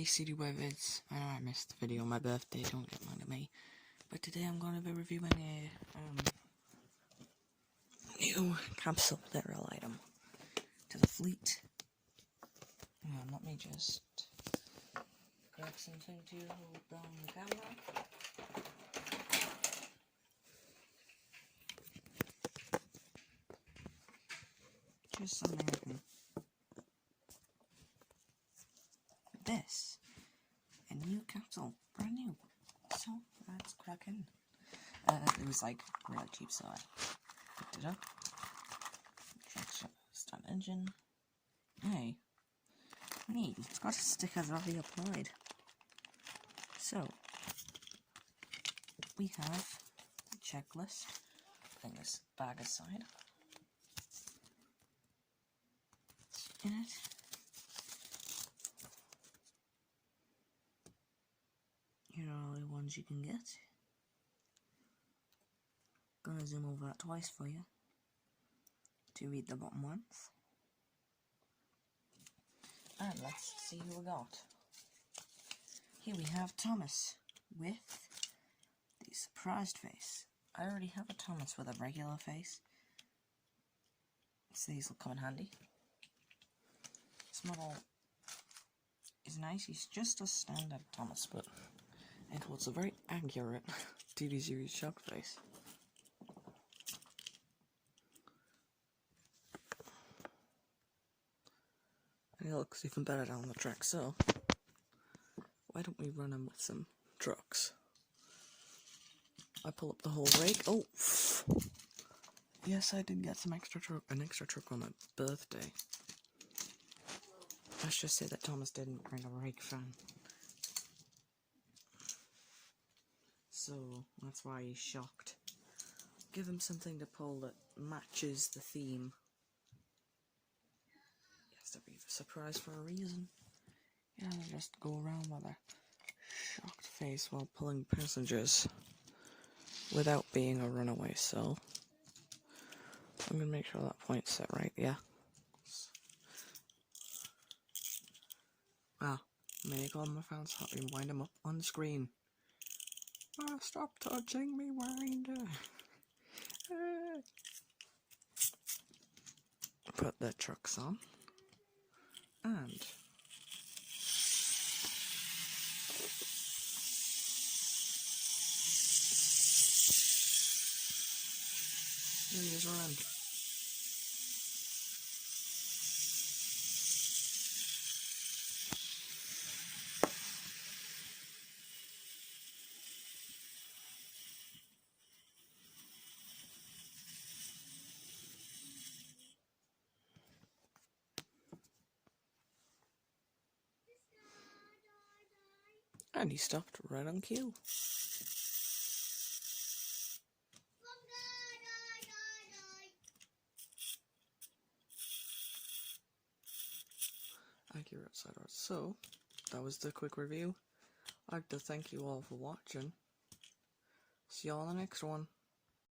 Hey City Weathers, I know I missed the video on my birthday, don't get mad at me. But today I'm going to be reviewing a new capsule literal item to the fleet. Let me just grab something to hold down the camera. Just something I can... This, a new capsule, brand new, so let's crack in. It was like really cheap, so I picked it up. Start engine. Hey, neat, it's got a sticker already applied. So, we have a checklist. Putting this bag aside. In it. Here are all the ones you can get. Gonna zoom over that twice for you to read the bottom ones. And let's see who we got. Here we have Thomas with the surprised face. I already have a Thomas with a regular face, so these will come in handy. This model is nice. He's just a standard Thomas, but it was a very accurate TD series shock face. And he looks even better down the track, so why don't we run him with some trucks? I pull up the whole rake. Oh, yes, I did get an extra truck on my birthday. Let's just say that Thomas didn't bring a rake fan. So that's why he's shocked. Give him something to pull that matches the theme. He has to be a surprise for a reason. Yeah, they just go around with a shocked face while pulling passengers without being a runaway, so I'm gonna make sure that point's set right, yeah. Make all my fans happy and wind them up on the screen. Stop touching me, winder. Put the trucks on. And here's around. And he stopped right on cue. Accurate side art. So, that was the quick review. I'd like to thank you all for watching. See you all in the next one.